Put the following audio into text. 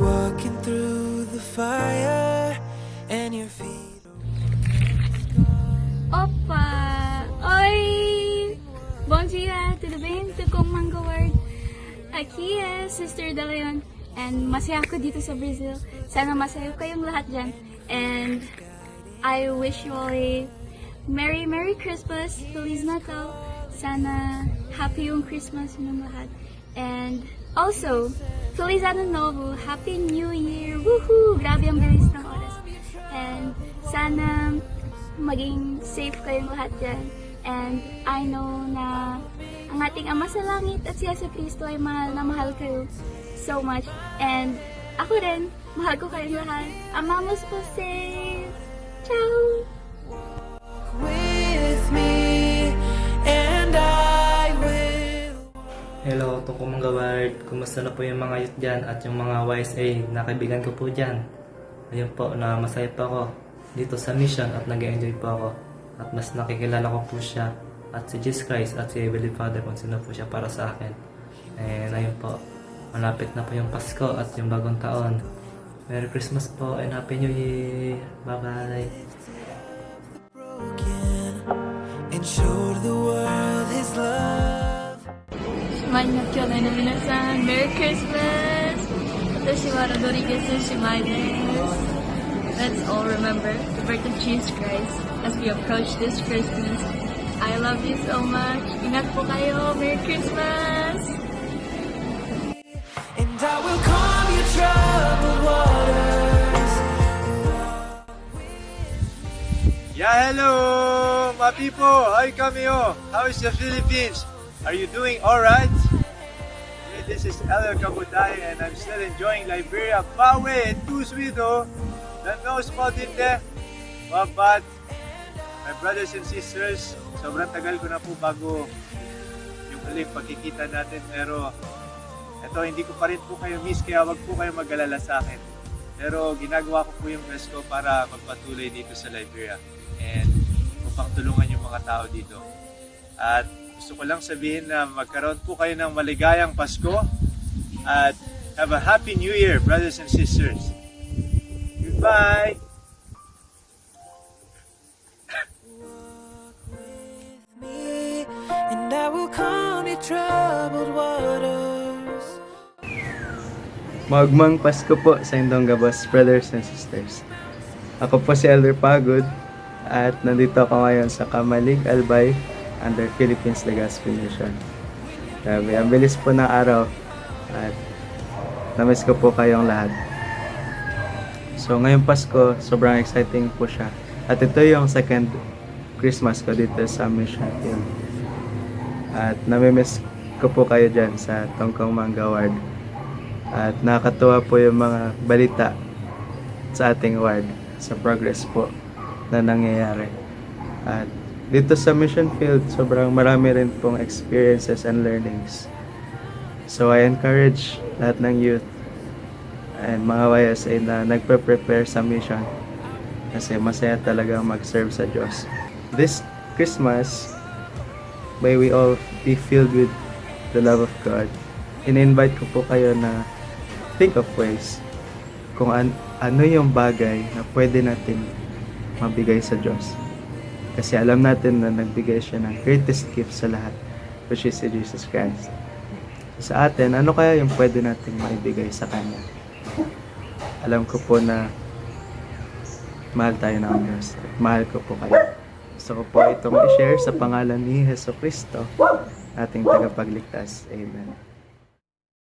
walking through the fire and your feet. Opa! Oi! Bom dia! Tudo bem? Tudo kong Manggaward. Aqui é Sister De Leon. And masaya ako dito sa Brazil. Sana masaya kayong lahat dyan. And I wish you all a Merry Christmas! Feliz Natal! Sana happy yung Christmas ng lahat. And also, Feliz Ano Novo! Happy New Year! Woohoo! Grabe ang bilis ng oras. And sana maging safe kayong lahat dyan. And I know na ang ating Ama sa Langit at si Yesu Cristo ay mahal na mahal kayo so much. And ako rin, mahal ko kayong lahat. Amamos po safe! Ciao! With me and I will. Hello, Tungkong Manggaward. Kumusta na po yung mga youth dyan at yung mga YSA na kaibigan ko po dyan? Ayun po, na masaya pa ako dito sa mission at nag-enjoy po ako. At mas nakikilala ko po siya at si Jesus Christ at si Heavenly Father kung sino po siya para sa akin. And ayun po, malapit na po yung Pasko at yung bagong taon. Merry Christmas po and Happy New Year! Bye-bye! And showed the world his love. 姉妹の兄弟の皆さん、メリークリスマス。私はロドリゲス姉妹です。Let's all remember the birth of Jesus Christ as we approach this Christmas. I love you so much. Ingat po kayo. Merry Christmas! And I will calm your troubled waters. Yeah, hello, my people. How you coming on? How is the Philippines? Are you doing all right? Hey, this is Elio Kabuday, and I'm still enjoying Liberia. Pawe, too sweet, oh. The nose spot in there. But my brothers and sisters, sobrang tagal ko na po bago yung huling pagkikita natin. Pero eto, hindi ko pa rin po kayo miss, kaya wag po kayo mag-alala sa akin. Pero ginagawa ko po yung best ko para magpatuloy dito sa Liberia and upang tulungan yung mga tao dito. At gusto ko lang sabihin na magkaroon po kayo ng maligayang Pasko at have a Happy New Year, brothers and sisters. Goodbye! Me, and I will calm your troubled waters. Magmang Pasko po sa Indong Gabos, brothers and sisters. Ako po si Elder Pagod at nandito ako ngayon sa Kamalig, Albay under Philippines Legazpi Mission. Grabe, ang bilis po ng araw at namiss ko po kayong lahat. So ngayong Pasko, sobrang exciting po siya. At ito yung second Christmas ko dito sa Mission Field. At namimiss ko po kayo dyan sa Tungkong Manggaward. At nakakatuwa po yung mga balita sa ating ward, sa progress po na nangyayari. At dito sa Mission Field, sobrang marami rin pong experiences and learnings. So I encourage lahat ng youth and mga YSA na nagpe-prepare sa mission kasi masaya talaga mag-serve sa Diyos. This Christmas, may we all be filled with the love of God. In-invite ko po kayo na think of ways kung ano yung bagay na pwede natin mabigay sa Diyos. Kasi alam natin na nagbigay siya ng greatest gift sa lahat, which is si Jesus Christ. Sa atin, ano kaya yung pwede natin maibigay sa Kanya? Alam ko po na mahal tayo ng Diyos at mahal ko po kayo. Gusto ko po itong i-share sa pangalan ni Jesu Cristo, ating tagapagligtas. Amen.